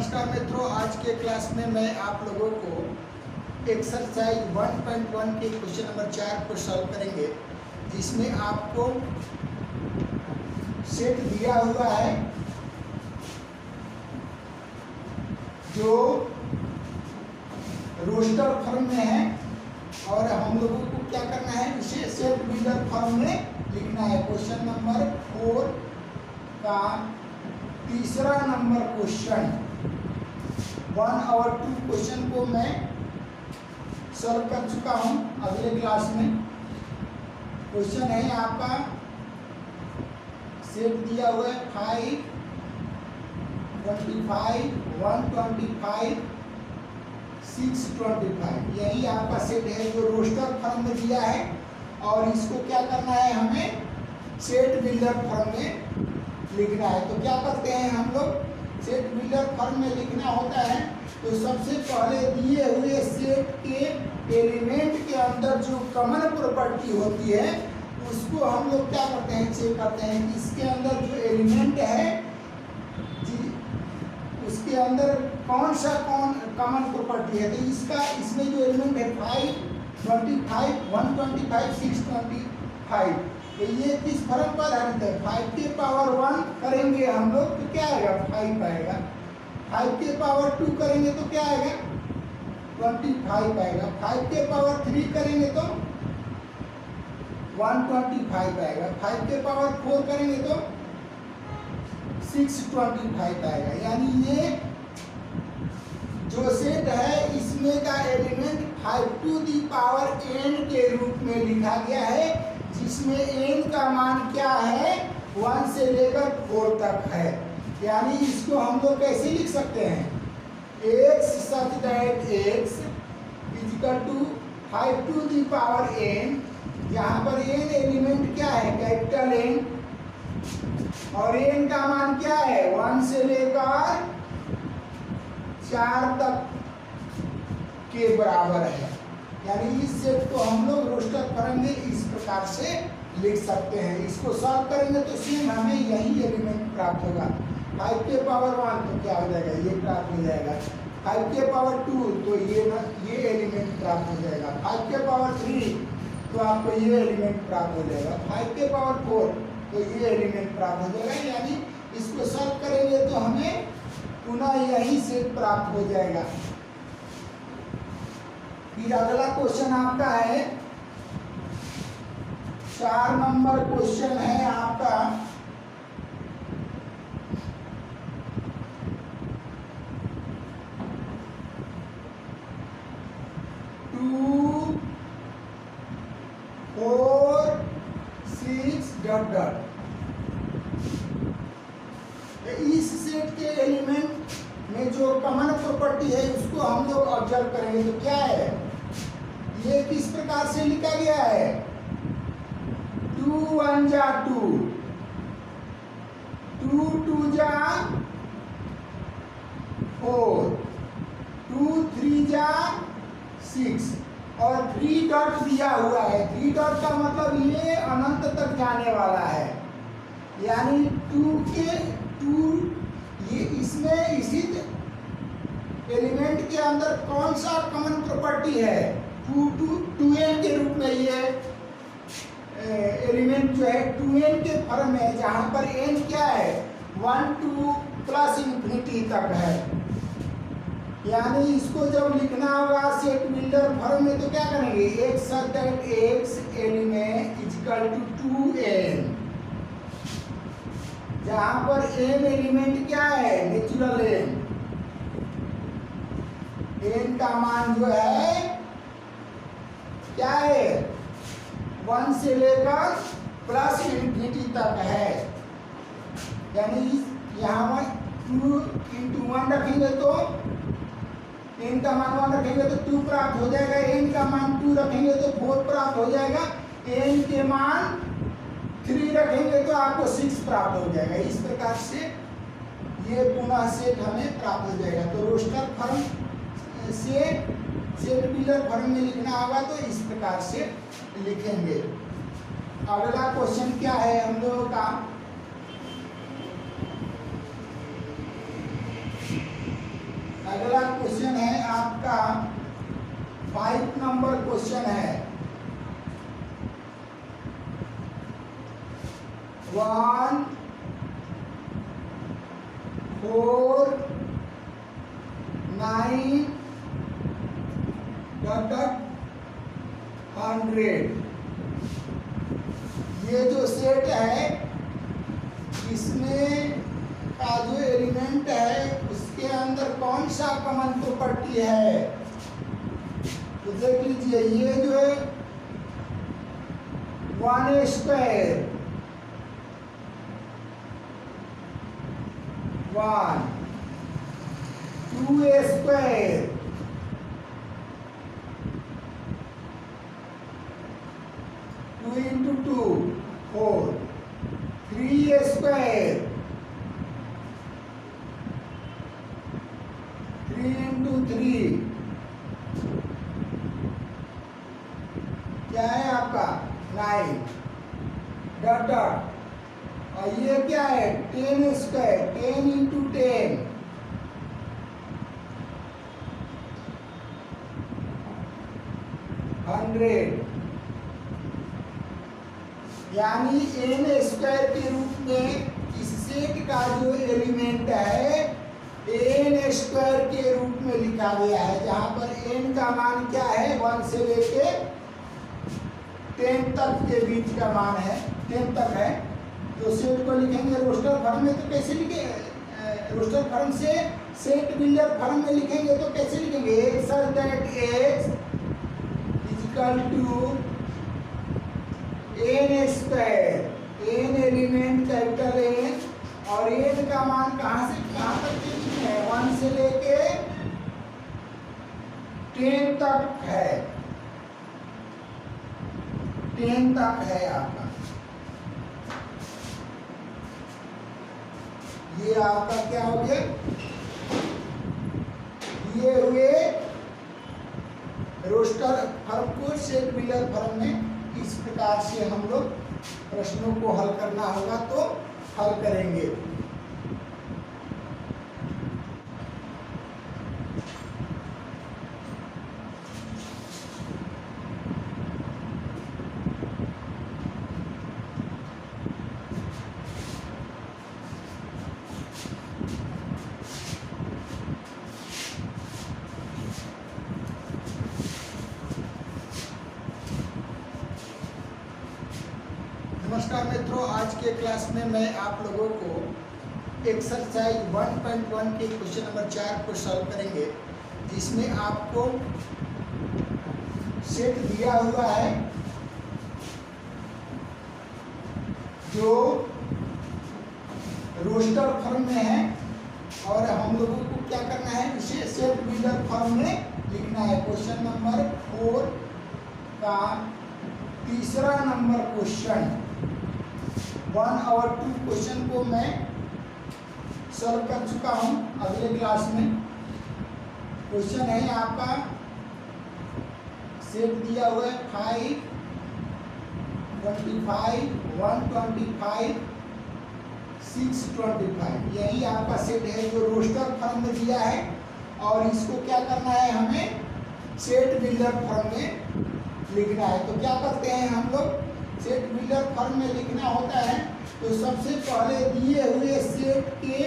नमस्कार मित्रों, आज के क्लास में मैं आप लोगों को एक्सरसाइज 1.1 के क्वेश्चन नंबर 4 को सॉल्व करेंगे, जिसमें आपको सेट दिया हुआ है जो रोस्टर फॉर्म में है और हम लोगों को क्या करना है, इसे सेट बिल्डर फॉर्म में लिखना है। क्वेश्चन नंबर 4 का तीसरा नंबर क्वेश्चन 1 और 2 क्वेश्चन को मैं सॉल्व कर चुका हूं अगले क्लास में। क्वेश्चन है आपका, सेट दिया हुआ है 5, 25, 125, 625। यही आपका सेट है जो रोस्टर फॉर्म में दिया है और इसको क्या करना है, हमें सेट बिल्डर फॉर्म में लिखना है। तो क्या करते हैं हम लोग, सेट बिल्डर फॉर्म में लिखना होता है तो सबसे पहले दिए हुए सेट के एलिमेंट के अंदर जो कॉमन प्रॉपर्टी होती है उसको हम लोग क्या करते हैं, चेक करते हैं कि इसके अंदर जो एलिमेंट है उसके अंदर कौन सा कॉमन प्रॉपर्टी है। तो इसमें जो एलिमेंट है 5, 25, 125, 625, तो ये किस फॉर्म पर आधारित है, 5 के पावर 1 करेंगे हम लोग तो क्या आएगा, 5 आएगा। 5 के पावर 2 करेंगे तो क्या आएगा, 25 आएगा। 5 के पावर 3 करेंगे तो 125 आएगा। 5 के पावर 4 करेंगे तो 625 आएगा। यानी ये जो सेट है इसमें का element 5 to the power n के रूप में लिखा गया है, जिसमें n का मान क्या है, 1 से लेकर 4 तक है। यानी इसको हम लोग कैसे लिख सकते हैं, x such that x is equal to 5 to the power n, यहाँ पर n एलिमेंट क्या है, कैपिटल N, और n का मान क्या है, 1 से लेकर 4 तक के बराबर है। यानी इस सेट को हम लोग रोस्टर फॉर्म में इस प्रकार से लिख सकते हैं। इसको सॉल्व करेंगे तो सेम हमें यही एलिमेंट प्राप्त होगा। 5 के पावर 1 तो क्या हो जाएगा, ये प्राप्त हो जाएगा। 5 के पावर 2 तो ये एलिमेंट प्राप्त हो जाएगा। 5 के पावर 3 तो आपको ये एलिमेंट प्राप्त हो जाएगा। 5 के पावर 4 तो ये एलिमेंट प्राप्त हो जाएगा। यानी इसको सॉल्व करेंगे तो हमें पुनः यही सेट प्राप्त हो जाएगा। फिर अगला क्वेश्चन आपका है 4 नंबर क्वेश्चन है आपका, टू 4 6 डॉट डॉट। इस सेट के एलिमेंट में जो कॉमन प्रॉपर्टी है उसको हम लोग ऑब्जर्व करेंगे तो क्या है, ये किस प्रकार से लिखा गया है, 2 1 जा 2, 2 2 जा 4, 2 3 जा 6 और 3 डॉट दिया हुआ है। 3 डॉट का मतलब ये अनंत तक जाने वाला है। यानी 2 ये इसमें इसी एलिमेंट के अंदर कौन सा कॉमन प्रॉपर्टी है, 2n के रूप में ये एलिमेंट जो है 2n के फॉर्म में है, जहां पर n क्या है, 1 2 प्लस इंफिनिटी तक है। यानी इसको जब लिखना होगा सेट बिल्डर फॉर्म में तो क्या करेंगे, x such that x element is equal to 2n, जहां पर n एलिमेंट क्या है, नेचुरल n का मान जो है क्या है, 1 से लेकर प्लस इंफिनिटी तक है। यानी यहाँ 2 × 1 रखेंगे तो n का मान 1 रखेंगे तो 2 प्राप्त हो जाएगा, n का मान 2 रखेंगे तो 4 प्राप्त हो जाएगा, n के मान 3 रखेंगे तो आपको 6 प्राप्त हो जाएगा। इस प्रकार से ये पुनः सेट हमें प्राप्त हो जाएगा। तो रोस्टर फॉर्म से सेट बिल्डर फॉर्म में लिखना होगा तो इस प्रकार से लिखेंगे। अगला क्वेश्चन क्या है हम लोगों का, अगला क्वेश्चन है आपका 5 नंबर क्वेश्चन है। 1 4 9 100। ये जो सेट है इसमें का जो एलिमेंट है उसके अंदर कौन सा कॉमन प्रॉपर्टी है, तो देख लीजिए। ये जो है 1 square 1 2 square 2 into 2 4 3 square 3 into 3 क्या है आपका 9 डॉट डॉट। और ये क्या है 10 स्क्वायर 10 into 10 100। यानी n स्क्वायर के रूप में इस सेट का जो एलिमेंट है n स्क्वायर के रूप में लिखा गया है, जहां पर n का मान क्या है 1 से लेके 10 तक के बीच का मान है, 10 तक है। तो सेट को लिखेंगे रोस्टर फॉर्म में, तो कैसे लिखेंगे? रोस्टर फॉर्म से सेट बिल्डर फॉर्म में लिखेंगे तो कैसे लिखेंगे? x such that x is equal to n square, n element capital N, और n का मान कहां से कहां तक है 1 से लेके 10 तक है, 10 तक है आपका। ये आपका क्या हो गया, ये हुए रोस्टर फॉर्म को सेट बिल्डर फॉर्म में। इस प्रकार से हम लोग प्रश्नों को हल करना होगा तो हल करेंगे। नमस्कार मित्रों, आज के क्लास में मैं आप लोगों को एक्सरसाइज 1.1 के क्वेश्चन नंबर 4 को सॉल्व करेंगे, जिसमें आपको सेट दिया हुआ है जो रोस्टर फॉर्म में है, और हम लोगों को क्या करना है, इसे सेट बिल्डर फॉर्म में लिखना है। क्वेश्चन नंबर 4 का तीसरा नंबर क्वेश्चन 1 और 2 क्वेश्चन को मैं सॉल्व कर चुका हूं अगले क्लास में। क्वेश्चन है आपका, सेट दिया हुआ है 5 25 125 625। यही आपका सेट है जो रोस्टर फॉर्म में दिया है, और इसको क्या करना है, हमें सेट बिल्डर फॉर्म में लिखना है। तो क्या करते हैं हम लोग, सेट बिल्डर फॉर्म में लिखना होता है तो सबसे पहले दिए हुए सेट के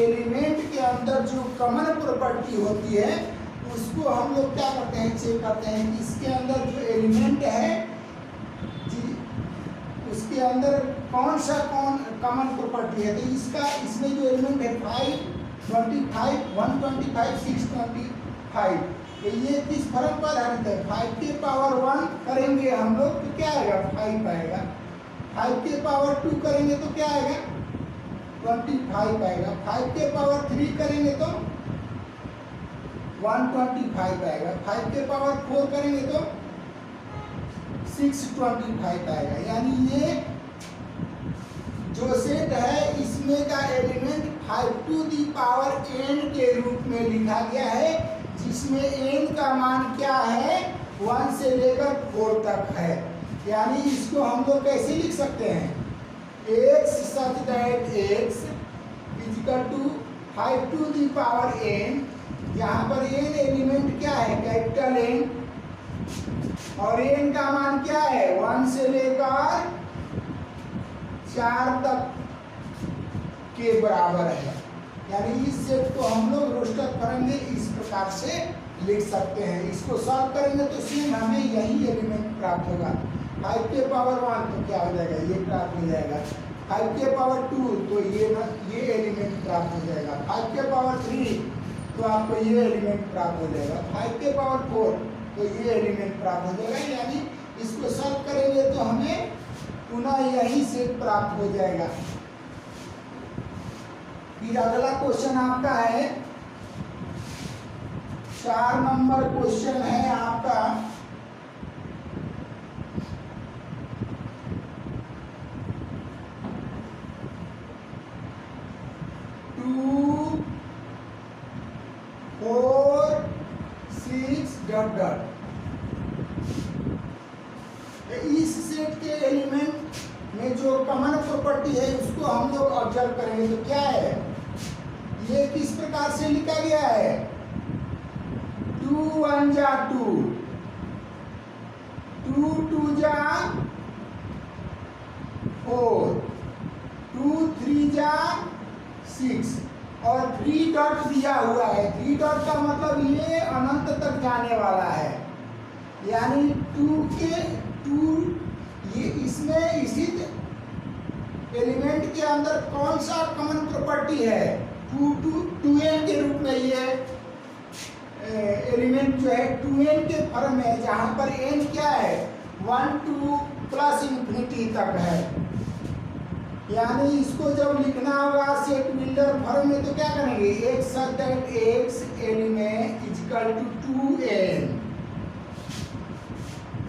एलिमेंट के अंदर जो कॉमन प्रॉपर्टी होती है उसको हम लोग क्या करते हैं, चेक करते हैं कि इसके अंदर जो एलिमेंट है उसके अंदर कौन सा कॉमन प्रॉपर्टी है। तो इसमें जो एलिमेंट है 5 25 125 625, तो ये किस फॉर्म पर आधारित है, 5 के पावर 1 करेंगे हम लोग तो क्या आएगा 5 आएगा, 5 के पावर 2 करेंगे तो क्या आएगा 25 आएगा, 5 के पावर 3 करेंगे तो 125 आएगा, 5 के पावर 4 करेंगे तो 625 आएगा। यानी ये जो सेट है इसमें का element 5 to the power n के रूप में लिखा गया है, जिसमें n का मान क्या है 1 से लेकर 4 तक है। यानी इसको हम लोग कैसे लिख सकते हैं, x such that x is equal to 5 to the power n यहाँ पर एन एलिमेंट क्या है, कैपिटल एन, और एन का मान क्या है 1 से लेकर 4 तक के बराबर है। यानी इस सेट को हम लोग रोस्टर फॉर्म में इस प्रकार से लिख सकते हैं। इसको सॉल्व करेंगे तो सेम हमें यही एलिमेंट प्राप्त होगा। 5 के पावर 1 तो क्या हो जाएगा, ये प्राप्त हो जाएगा। 5 के पावर 2 तो ये एलिमेंट प्राप्त हो जाएगा। 5 के पावर 3 तो आपको ये एलिमेंट प्राप्त हो जाएगा। 5 के पावर 4 तो ये एलिमेंट प्राप्त हो जाएगा। यानी इसको सॉल्व करेंगे तो हमें पुनः यही सेट प्राप्त हो जाएगा। फिर अगला क्वेश्चन आपका है 4 नंबर क्वेश्चन है आपका, टू 4 6 डॉट डॉट। इस सेट के एलिमेंट में जो कॉमन प्रॉपर्टी है उसको हम लोग ऑब्जर्व करेंगे तो क्या है, ये किस प्रकार से लिखा गया है, 2 1 जा 2, 2 2 जा 4, 2 3 जा 6 और 3 डॉट दिया हुआ है। 3 डॉट का मतलब ये अनंत तक जाने वाला है। यानी 2 ये इसमें इसी एलिमेंट के अंदर कौन सा कॉमन प्रॉपर्टी है, 2n के रूप में ये एलिमेंट जो है 2n के फॉर्म में है, जहां पर n क्या है 1 2 प्लस इंफिनिटी तक है। यानी इसको जब लिखना होगा सेट बिल्डर फॉर्म में तो क्या करेंगे, x such that x element is equal to 2n,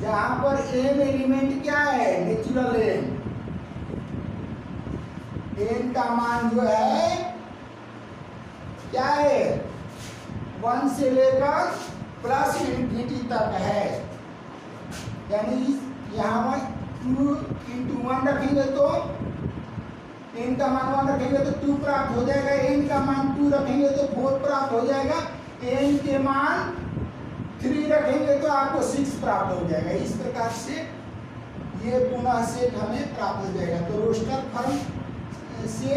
जहां पर n एलिमेंट क्या है नेचुरल n का मान जो है क्या है 1 से लेकर प्लस इंफिनिटी तक है। यानी यहाँ 2 × 1 रखेंगे तो n का मान 1 रखेंगे तो 2 प्राप्त हो जाएगा, n का मान 2 रखेंगे तो 4 प्राप्त हो जाएगा, n के मान 3 रखेंगे तो आपको 6 प्राप्त हो जाएगा। इस प्रकार से ये पुनः सेट हमें प्राप्त हो जाएगा। तो रोस्टर फॉर्म से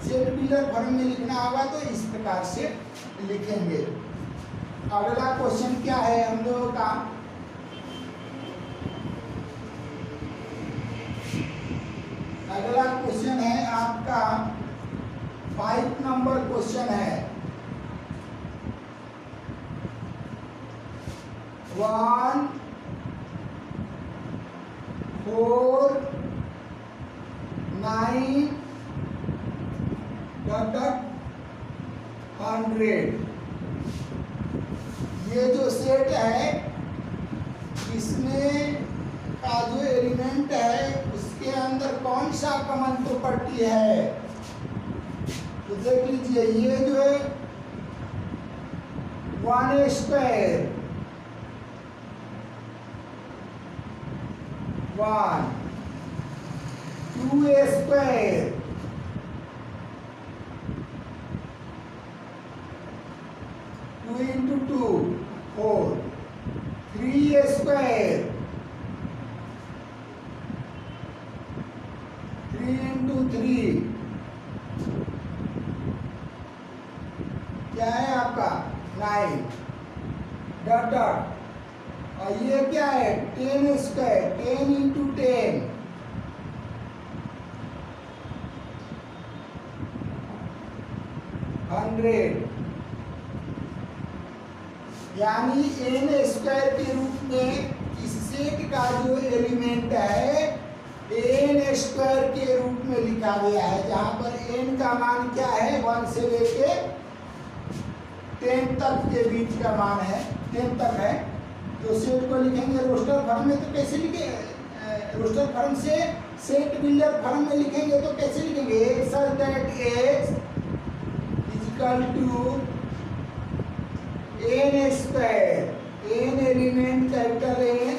सेट बिल्डर फॉर्म में लिखना होगा तो इस प्रकार से लिखेंगे। अगला क्वेश्चन क्या है हम लोगों का, अगला क्वेश्चन है आपका 5 नंबर क्वेश्चन है, 1 4 9 100। ये जो सेट है इसमें का जो एलिमेंट है उसके अंदर कौन सा कॉमन प्रॉपर्टी है, तो देख लीजिए। ये जो है 1 स्क्वायर 1, 2 स्क्वायर 2 × 2 4, 3 स्क्वायर 3 × 3 क्या है आपका 9 डॉट डॉट। और ये क्या है 10 स्क्वायर 10 × 10 100। यानी n स्क्वायर के रूप में इस सेट का जो एलिमेंट है n स्क्वायर के रूप में लिखा गया है, जहां पर n का मान क्या है 1 से लेके 10 तक के बीच का मान है, 10 तक है। तो सेट को लिखेंगे रोस्टर फॉर्म में तो कैसे लिखे, रोस्टर फॉर्म से सेट बिल्डर फॉर्म में लिखेंगे तो कैसे लिखेंगे, x such that x is equal to n square, n element capital N,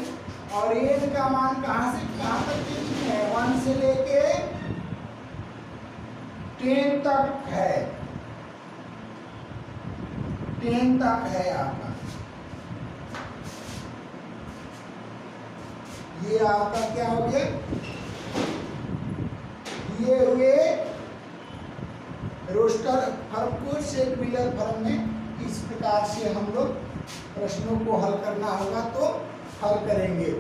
और n का मान कहां से कहां तक है 1 से लेके 10 तक है, 10 तक है आपका। ये आपका क्या हो गया, दिए हुए रोस्टर फर्म को सेट व्हीलर फर्म में इस प्रकार से हम लोग प्रश्नों को हल करना होगा तो हल करेंगे।